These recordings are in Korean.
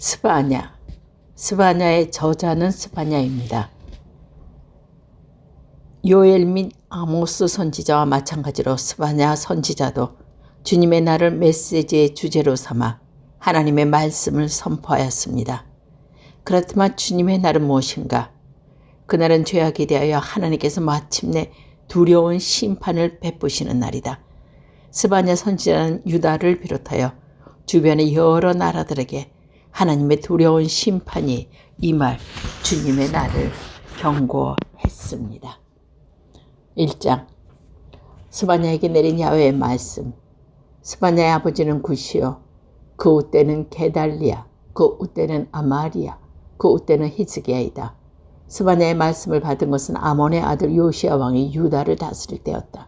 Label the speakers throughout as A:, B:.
A: 스바냐. 스바냐의 저자는 스바냐입니다. 요엘 및 아모스 선지자와 마찬가지로 스바냐 선지자도 주님의 날을 메시지의 주제로 삼아 하나님의 말씀을 선포하였습니다. 그렇지만 주님의 날은 무엇인가? 그날은 죄악에 대하여 하나님께서 마침내 두려운 심판을 베푸시는 날이다. 스바냐 선지자는 유다를 비롯하여 주변의 여러 나라들에게 하나님의 두려운 심판이 임할 주님의 날을 경고했습니다. 1장 스바냐에게 내린 야훼의 말씀. 스바냐의 아버지는 구시요, 그 웃대는 게달리야, 그 웃대는 아마리야, 그 웃대는 히스기야이다. 스바냐의 말씀을 받은 것은 아몬의 아들 요시야 왕이 유다를 다스릴 때였다.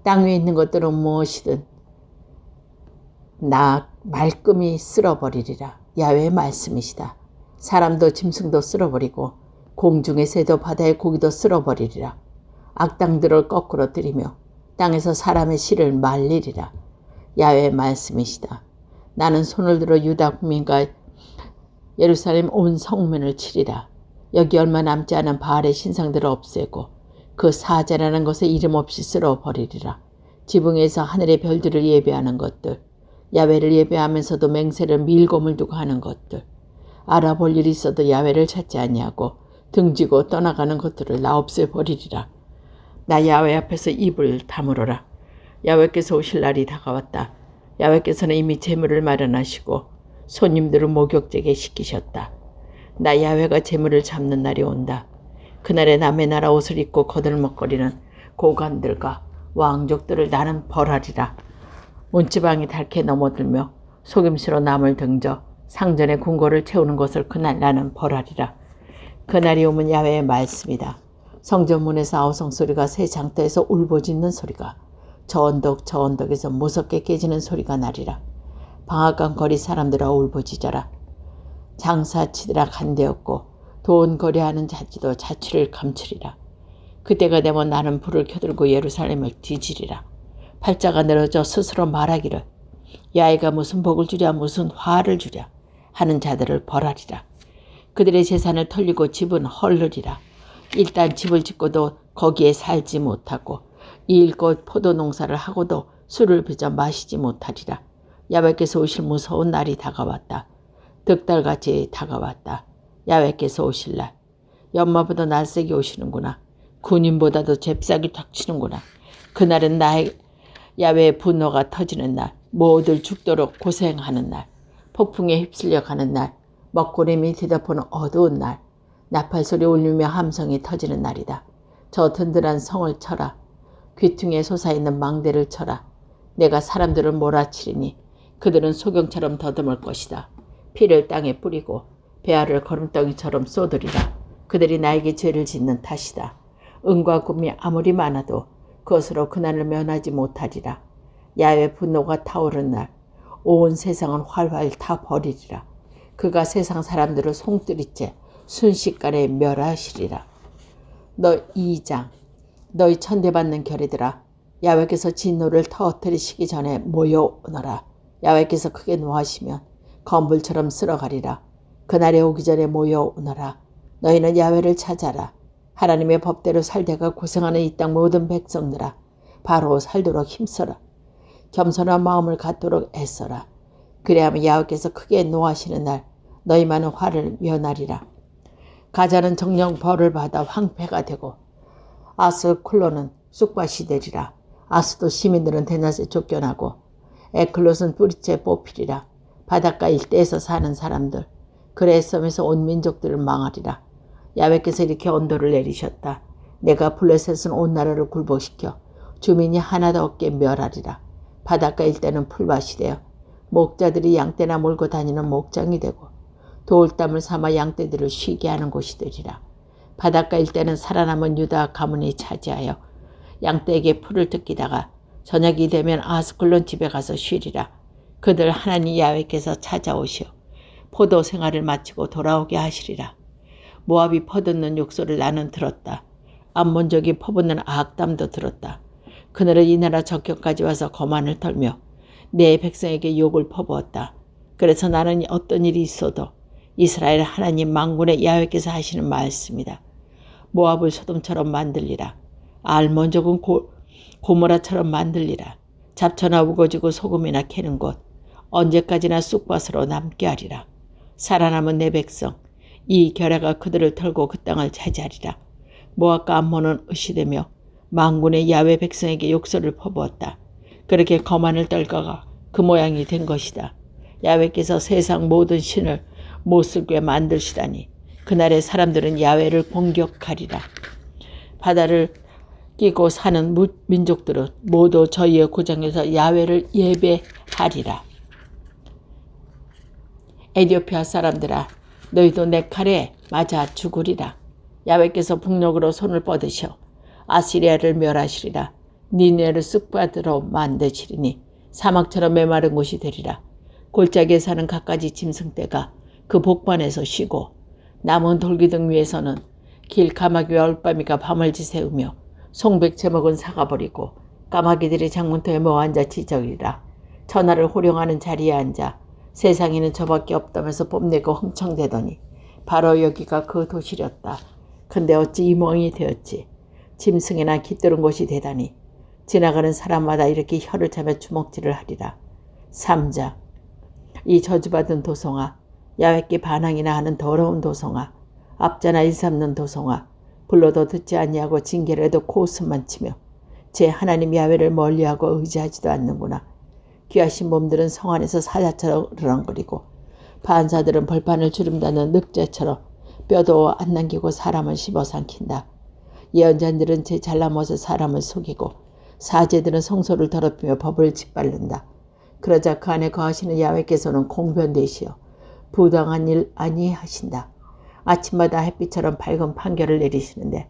A: 땅 위에 있는 것들은 무엇이든 말끔히 쓸어버리리라. 야훼의 말씀이시다. 사람도 짐승도 쓸어버리고 공중의 새도 바다의 고기도 쓸어버리리라. 악당들을 거꾸로 들이며 땅에서 사람의 씨를 말리리라. 야훼의 말씀이시다. 나는 손을 들어 유다 국민과 예루살렘 온 성문을 치리라. 여기 얼마 남지 않은 바알의 신상들을 없애고 그 사제라는 것에 이름 없이 쓸어버리리라. 지붕에서 하늘의 별들을 예배하는 것들, 야훼를 예배하면서도 맹세를 밀곰을 두고 하는 것들, 알아볼 일이 있어도 야훼를 찾지 아니하고 등지고 떠나가는 것들을 나 없애버리리라. 나 야훼 앞에서 입을 다물어라. 야훼께서 오실 날이 다가왔다. 야훼께서는 이미 제물을 마련하시고 손님들을 목욕제게 시키셨다. 나 야훼가 제물을 잡는 날이 온다. 그날에 남의 나라 옷을 입고 거들먹거리는 고관들과 왕족들을 나는 벌하리라. 문지방이 닳게 넘어들며 속임수로 남을 등져 상전의 궁궐을 채우는 것을 그날 나는 벌하리라. 그날이 오면 야훼의 말씀이다. 성전문에서 아우성 소리가 새 장터에서 울부짖는 소리가 저 언덕에서 무섭게 깨지는 소리가 나리라. 방앗간 거리 사람들아 울부짖어라. 장사치더라 간대었고 돈 거래하는 자지도 자취를 감추리라. 그때가 되면 나는 불을 켜들고 예루살렘을 뒤지리라. 팔자가 늘어져 스스로 말하기를 야훼가 무슨 복을 주랴 무슨 화를 주랴 하는 자들을 벌하리라. 그들의 재산을 털리고 집은 헐르리라. 일단 집을 짓고도 거기에 살지 못하고 일꽃 포도 농사를 하고도 술을 빚어 마시지 못하리라. 야훼께서 오실 무서운 날이 다가왔다. 득달같이 다가왔다. 야훼께서 오실 날. 연마보다 날쌔게 오시는구나. 군인보다도 잽싸게 닥치는구나. 그날은 나의 야훼의 분노가 터지는 날, 모두 죽도록 고생하는 날, 폭풍에 휩쓸려 가는 날, 먹구름이 뒤덮어는 어두운 날, 나팔소리 울리며 함성이 터지는 날이다. 저 든든한 성을 쳐라. 귀퉁이에 솟아있는 망대를 쳐라. 내가 사람들을 몰아치리니 그들은 소경처럼 더듬을 것이다. 피를 땅에 뿌리고 배알을 거름덩이처럼 쏟으리라. 그들이 나에게 죄를 짓는 탓이다. 은과 금이 아무리 많아도 그것으로 그날을 면하지 못하리라. 야훼의 분노가 타오른 날 온 세상은 활활 타 버리리라. 그가 세상 사람들을 송두리째 순식간에 멸하시리라. 너 2장 너희 천대받는 결의들아, 야훼께서 진노를 터뜨리시기 전에 모여오너라. 야훼께서 크게 노하시면 검불처럼 쓸어가리라. 그날에 오기 전에 모여오너라. 너희는 야훼를 찾아라. 하나님의 법대로 살다가 고생하는 이 땅 모든 백성들아, 바로 살도록 힘써라. 겸손한 마음을 갖도록 애써라. 그래야만 야훼께서 크게 노하시는 날 너희 많은 화를 면하리라. 가자는 정령 벌을 받아 황폐가 되고 아스클론은 쑥밭이 되리라. 아스도 시민들은 대낮에 쫓겨나고 에클롯은 뿌리째 뽑히리라. 바닷가 일대에서 사는 사람들, 그레섬에서 온 민족들을 망하리라. 야훼께서 이렇게 언도를 내리셨다. 내가 블레셋은 온 나라를 굴복시켜 주민이 하나도 없게 멸하리라. 바닷가 일대는 풀밭이 되어 목자들이 양떼나 몰고 다니는 목장이 되고 돌담을 삼아 양떼들을 쉬게 하는 곳이 되리라. 바닷가 일대는 살아남은 유다 가문이 차지하여 양떼에게 풀을 뜯기다가 저녁이 되면 아스클론 집에 가서 쉬리라. 그들 하나님 야훼께서 찾아오시어 포도 생활을 마치고 돌아오게 하시리라. 모압이 퍼붓는 욕설을 나는 들었다. 암몬족이 퍼붓는 악담도 들었다. 그날은 이 나라 적경까지 와서 거만을 털며 내 백성에게 욕을 퍼부었다. 그래서 나는 어떤 일이 있어도 이스라엘 하나님 만군의 야훼께서 하시는 말씀이다. 모압을 소돔처럼 만들리라. 알몬족은 고모라처럼 만들리라. 잡초나 우거지고 소금이나 캐는 곳 언제까지나 쑥밭으로 남게 하리라. 살아남은 내 백성 이 결야가 그들을 털고 그 땅을 차지하리라. 모압과 암몬은 의시되며 만군의 야훼 백성에게 욕설을 퍼부었다. 그렇게 거만을 떨거가 그 모양이 된 것이다. 야훼께서 세상 모든 신을 못쓰게 만드시다니 그날의 사람들은 야훼를 공격하리라. 바다를 끼고 사는 민족들은 모두 저희의 고장에서 야훼를 예배하리라. 에디오피아 사람들아 너희도 내 칼에 맞아 죽으리라. 야훼께서 북녘으로 손을 뻗으셔 아시리아를 멸하시리라. 니네를 쑥밭으로 만드시리니 사막처럼 메마른 곳이 되리라. 골짜기에 사는 갖가지 짐승떼가 그 복반에서 쉬고 남은 돌기둥 위에서는 길 까마귀와 올빼미가 밤을 지새우며 송백 제목은 사가버리고 까마귀들이 장문터에 모아 앉아 지저리라. 천하를 호령하는 자리에 앉아 세상에는 저밖에 없다면서 뽐내고 흥청대더니 바로 여기가 그 도시였다. 근데 어찌 이 모양이 되었지. 짐승이나 깃들은 곳이 되다니 지나가는 사람마다 이렇게 혀를 차며 주먹질을 하리라. 3장 이 저주받은 도성아 야훼께 반항이나 하는 더러운 도성아 앞자나 일삼는 도성아 불러도 듣지 아니하고 징계를 해도 코웃음만 치며 제 하나님 야훼를 멀리하고 의지하지도 않는구나. 귀하신 몸들은 성 안에서 사자처럼 으렁거리고 반사들은 벌판을 주름다는 늑대처럼 뼈도 안 남기고 사람을 씹어삼킨다. 예언자들은 제 잘나머서 사람을 속이고 사제들은 성소를 더럽히며 법을 짓밟는다. 그러자 그 안에 거하시는 야훼께서는 공변되시어 부당한 일 아니하신다. 아침마다 햇빛처럼 밝은 판결을 내리시는데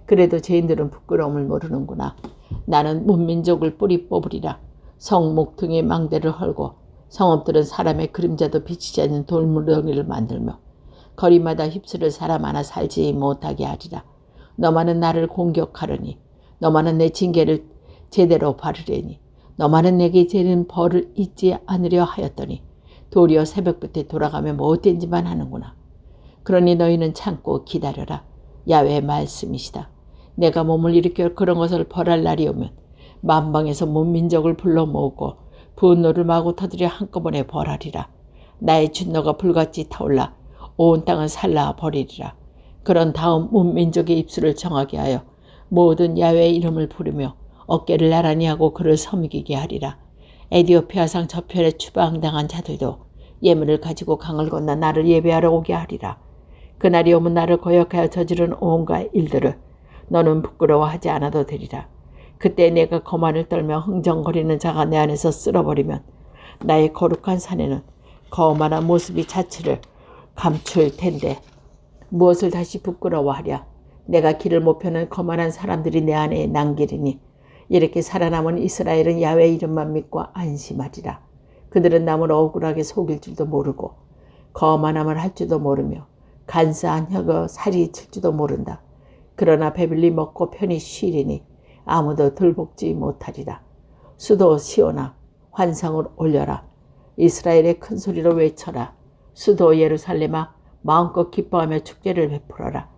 A: 그래도 죄인들은 부끄러움을 모르는구나. 나는 문민족을 뿌리 뽑으리라. 성 목퉁이 망대를 헐고 성읍들은 사람의 그림자도 비치지 않는 돌무더기를 만들며 거리마다 휩쓸을 사람 하나 살지 못하게 하리라. 너만은 나를 공격하려니 너만은 내 징계를 제대로 바르려니 너만은 내게 재는 벌을 잊지 않으려 하였더니 도리어 새벽부터 돌아가며 못된 짓만 하는구나. 그러니 너희는 참고 기다려라. 야훼의 말씀이시다. 내가 몸을 일으켜 그런 것을 벌할 날이 오면 만방에서 문민족을 불러 모으고 분노를 마구 터뜨려 한꺼번에 벌하리라. 나의 진노가 불같이 타올라 온 땅을 살라 버리리라. 그런 다음 문민족의 입술을 정하게 하여 모든 야훼의 이름을 부르며 어깨를 나란히 하고 그를 섬기게 하리라. 에디오피아상 저편에 추방당한 자들도 예물을 가지고 강을 건너 나를 예배하러 오게 하리라. 그날이 오면 나를 거역하여 저지른 온갖 일들을 너는 부끄러워하지 않아도 되리라. 그때 내가 거만을 떨며 흥정거리는 자가 내 안에서 쓸어버리면 나의 거룩한 산에는 거만한 모습이 자취를 감출 텐데 무엇을 다시 부끄러워하랴. 내가 길을 못 펴는 거만한 사람들이 내 안에 남기리니 이렇게 살아남은 이스라엘은 야훼 이름만 믿고 안심하리라. 그들은 남을 억울하게 속일 줄도 모르고 거만함을 할 줄도 모르며 간사한 혀가 살이 칠 줄도 모른다. 그러나 배불리 먹고 편히 쉬리니 아무도 들볶지 못하리라. 수도 시온아 환상을 올려라. 이스라엘의 큰 소리로 외쳐라. 수도 예루살렘아 마음껏 기뻐하며 축제를 베풀어라.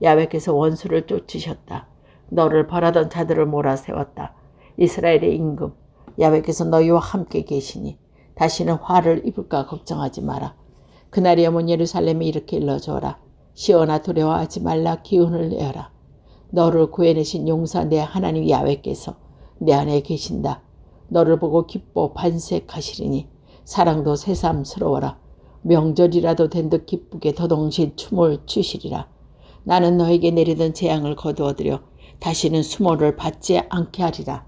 A: 야훼께서 원수를 쫓으셨다. 너를 벌하던 자들을 몰아세웠다. 이스라엘의 임금 야훼께서 너희와 함께 계시니 다시는 화를 입을까 걱정하지 마라. 그날이 오면 예루살렘에 이렇게 일러주어라. 시온아 두려워하지 말라. 기운을 내어라. 너를 구해내신 용사 내 하나님 야훼께서 내 안에 계신다. 너를 보고 기뻐 반색하시리니 사랑도 새삼스러워라. 명절이라도 된 듯 기쁘게 더동실 춤을 추시리라. 나는 너에게 내리던 재앙을 거두어들여 다시는 수모를 받지 않게 하리라.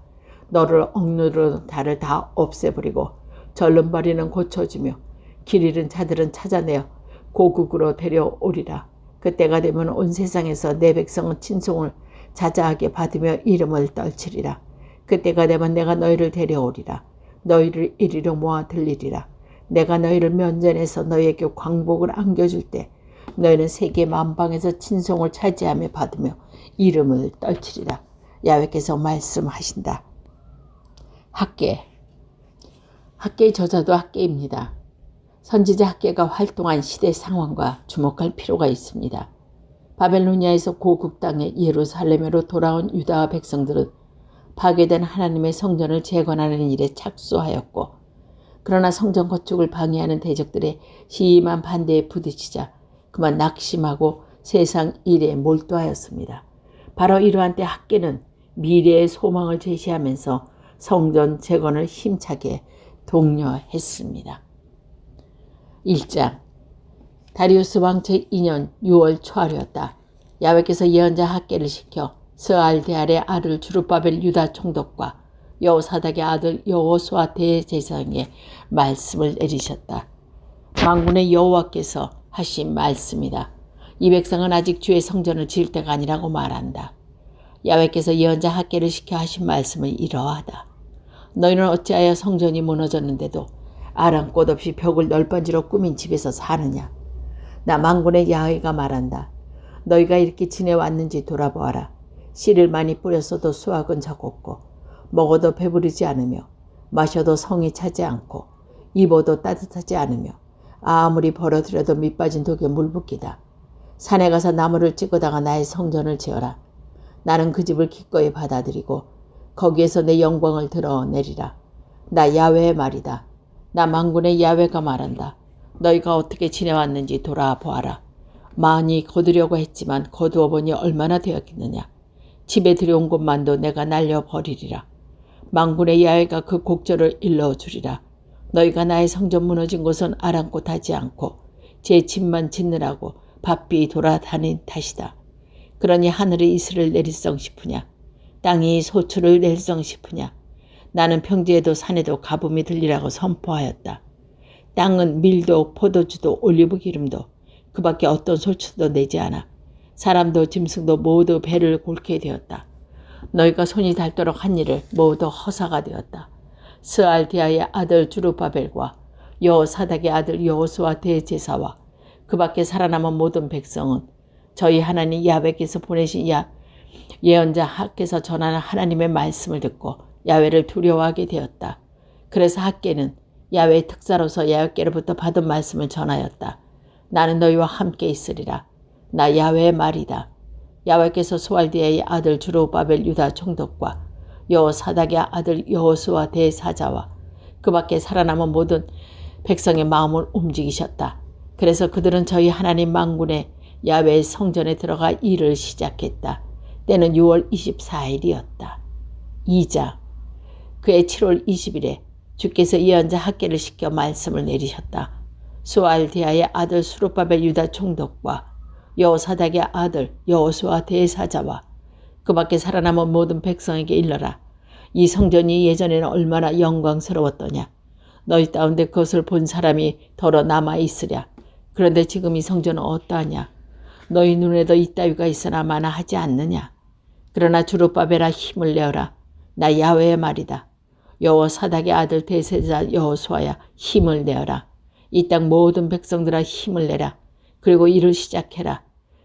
A: 너를 억누르는 달을 다 없애버리고 절름발이는 고쳐주며 길 잃은 자들은 찾아내어 고국으로 데려오리라. 그때가 되면 온 세상에서 내 백성은 친송을 자자하게 받으며 이름을 떨치리라. 그때가 되면 내가 너희를 데려오리라. 너희를 이리로 모아 들리리라. 내가 너희를 면전해서 너희에게 광복을 안겨줄 때 너희는 세계 만방에서 친송을 차지하며 받으며 이름을 떨치리라. 야훼께서 말씀하신다. 학계 저자도 학계입니다. 선지자 학개가 활동한 시대 상황과 주목할 필요가 있습니다. 바벨로니아에서 고국 땅의 예루살렘으로 돌아온 유다와 백성들은 파괴된 하나님의 성전을 재건하는 일에 착수하였고, 그러나 성전 건축을 방해하는 대적들의 심한 반대에 부딪히자 그만 낙심하고 세상 일에 몰두하였습니다. 바로 이러한 때 학개는 미래의 소망을 제시하면서 성전 재건을 힘차게 독려했습니다. 1장. 다리우스 왕 제2년 6월 초하루였다. 야훼께서 예언자 학개를 시켜 스알데알의 아들 주룹바벨 유다 총독과 여호사닥의 아들 여호수아 대제사장에게 말씀을 내리셨다. 만군의 여호와께서 하신 말씀이다. 이 백성은 아직 주의 성전을 지을 때가 아니라고 말한다. 야훼께서 예언자 학개를 시켜 하신 말씀은 이러하다. 너희는 어찌하여 성전이 무너졌는데도 아랑곳 없이 벽을 널빤지로 꾸민 집에서 사느냐. 나 만군의 야훼가 말한다. 너희가 이렇게 지내왔는지 돌아보아라. 씨를 많이 뿌렸어도 수확은 적었고, 먹어도 배부르지 않으며, 마셔도 성이 차지 않고, 입어도 따뜻하지 않으며, 아무리 벌어들여도 밑빠진 독에 물붓기다. 산에 가서 나무를 찍어다가 나의 성전을 지어라. 나는 그 집을 기꺼이 받아들이고 거기에서 내 영광을 드러내리라. 나 야훼의 말이다. 나 만군의 야훼가 말한다. 너희가 어떻게 지내왔는지 돌아보아라. 많이 거두려고 했지만 거두어 보니 얼마나 되었겠느냐. 집에 들여온 것만도 내가 날려버리리라. 만군의 야훼가 그 곡절을 일러주리라. 너희가 나의 성전 무너진 곳은 아랑곳하지 않고 제 집만 짓느라고 바삐 돌아다닌 탓이다. 그러니 하늘이 이슬을 내릴성 싶으냐. 땅이 소출을 낼성 싶으냐. 나는 평지에도 산에도 가뭄이 들리라고 선포하였다. 땅은 밀도 포도주도 올리브 기름도 그 밖에 어떤 소출도 내지 않아. 사람도 짐승도 모두 배를 골게 되었다. 너희가 손이 닳도록 한 일을 모두 허사가 되었다. 스알디아의 아들 주룹바벨과 여호사닥의 아들 여호수아 대제사와 그 밖에 살아남은 모든 백성은 저희 하나님 야훼께서 보내신 예언자 학개서 전하는 하나님의 말씀을 듣고 야훼를 두려워하게 되었다. 그래서 학개는 야훼의 특사로서 야훼께로부터 받은 말씀을 전하였다. 나는 너희와 함께 있으리라. 나 야훼의 말이다. 야훼께서 스알디아의 아들 주룹바벨 유다 총독과 여호사닥의 아들 여호수아 대사자와 그 밖에 살아남은 모든 백성의 마음을 움직이셨다. 그래서 그들은 저희 하나님 만군의 야훼의 성전에 들어가 일을 시작했다. 때는 6월 24일이었다. 2장. 그해 7월 20일에 주께서 예언자 학개를 시켜 말씀을 내리셨다. 스알디아의 아들 수룹바벨 유다 총독과 여호사닥의 아들 여호수아 대사자와 그 밖에 살아남은 모든 백성에게 일러라. 이 성전이 예전에는 얼마나 영광스러웠더냐. 너희 가운데 그것을 본 사람이 더러 남아있으랴. 그런데 지금 이 성전은 어떠하냐. 너희 눈에도 이따위가 있으나 마나 하지 않느냐. 그러나 주룹바벨아 힘을 내어라. 나 야훼의 말이다. 여호사닥의 아들 대제사 여호수아야 힘을 내어라. 이 땅 모든 백성들아 힘을 내라. 그리고 일을 시작해라.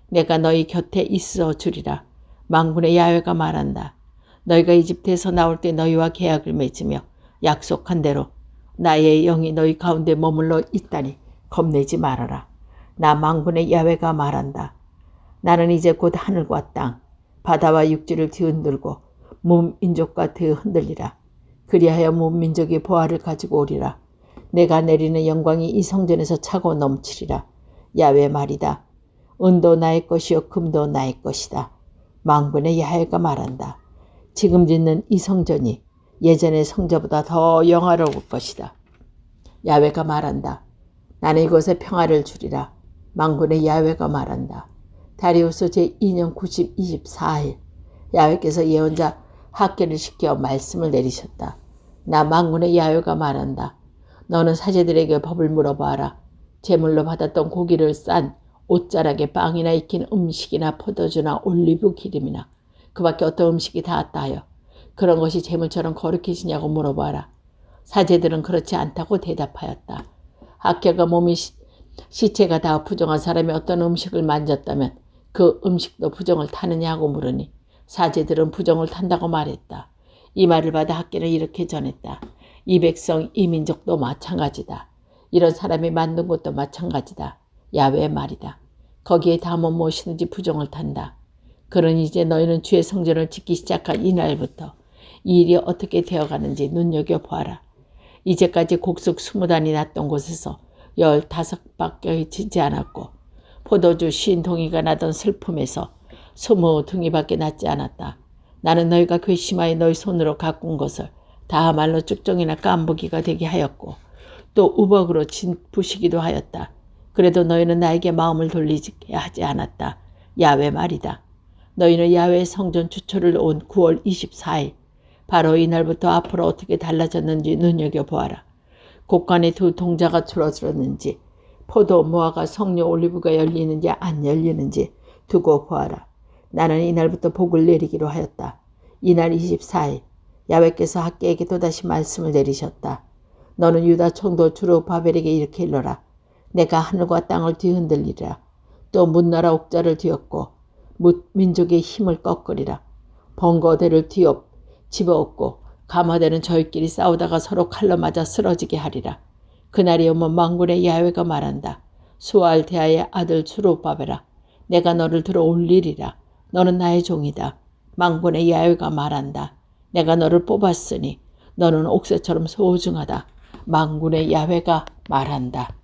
A: 내가 너희 곁에 있어 주리라. 만군의 야훼가 말한다. 너희가 이집트에서 나올 때 너희와 계약을 맺으며 약속한 대로 나의 영이 너희 가운데 머물러 있다니 겁내지 말아라. 나 만군의 야훼가 말한다. 나는 이제 곧 하늘과 땅, 바다와 육지를 뒤흔들고 문민족과 뒤흔들리라. 그리하여 문민족이 보화를 가지고 오리라. 내가 내리는 영광이 이 성전에서 차고 넘치리라. 야훼 말이다. 은도 나의 것이요 금도 나의 것이다. 만군의 야훼가 말한다. 지금 짓는 이 성전이 예전의 성전보다 더 영화로울 것이다. 야훼가 말한다. 나는 이곳에 평화를 주리라. 만군의 야훼가 말한다. 다리우스 제2년 90 24일 야훼께서 예언자 학개를 시켜 말씀을 내리셨다. 나 만군의 야훼가 말한다. 너는 사제들에게 법을 물어봐라. 제물로 받았던 고기를 싼 옷자락에 빵이나 익힌 음식이나 포도주나 올리브 기름이나 그 밖에 어떤 음식이 닿았다 하여 그런 것이 제물처럼 거룩해지냐고 물어봐라. 사제들은 그렇지 않다고 대답하였다. 학개가 몸이 시체가 다 부정한 사람이 어떤 음식을 만졌다면 그 음식도 부정을 타느냐고 물으니 사제들은 부정을 탄다고 말했다. 이 말을 받아 학개는 이렇게 전했다. 이 백성 이 민족도 마찬가지다. 이런 사람이 만든 것도 마찬가지다. 야훼의 말이다. 거기에 담은 무엇이든지 부정을 탄다. 그러니 이제 너희는 주의 성전을 짓기 시작한 이날부터 이 일이 어떻게 되어가는지 눈여겨보아라. 이제까지 곡식 20단이 났던 곳에서 15밖에 지지 않았고 포도주 50동이가 나던 슬픔에서 20둥이밖에 났지 않았다. 나는 너희가 괘씸하여 너희 손으로 가꾼 것을 다말로 쭉정이나 깐부기가 되게 하였고 또 우벅으로 부시기도 하였다. 그래도 너희는 나에게 마음을 돌리게 하지 않았다. 야훼 말이다. 너희는 야훼의 성전 주초를 온 9월 24일 바로 이날부터 앞으로 어떻게 달라졌는지 눈여겨보아라. 곡간의 두 동자가 줄어들었는지 포도 무화과 석류 올리브가 열리는지 안 열리는지 두고 보아라. 나는 이날부터 복을 내리기로 하였다. 이날 24일 야훼께서 학개에게 또다시 말씀을 내리셨다. 너는 유다 총독 주르바벨에게 이렇게 일러라. 내가 하늘과 땅을 뒤흔들리라. 또 문나라 옥자를 뒤엎고 민족의 힘을 꺾으리라. 번거대를 집어엎고 가마대는 저희끼리 싸우다가 서로 칼로 맞아 쓰러지게 하리라. 그날이 오면 만군의 야훼가 말한다. 수알데아의 아들 주르바벨아, 내가 너를 들어 올리리라. 너는 나의 종이다. 만군의 야훼가 말한다. 내가 너를 뽑았으니 너는 옥새처럼 소중하다. 만군의 야훼가 말한다.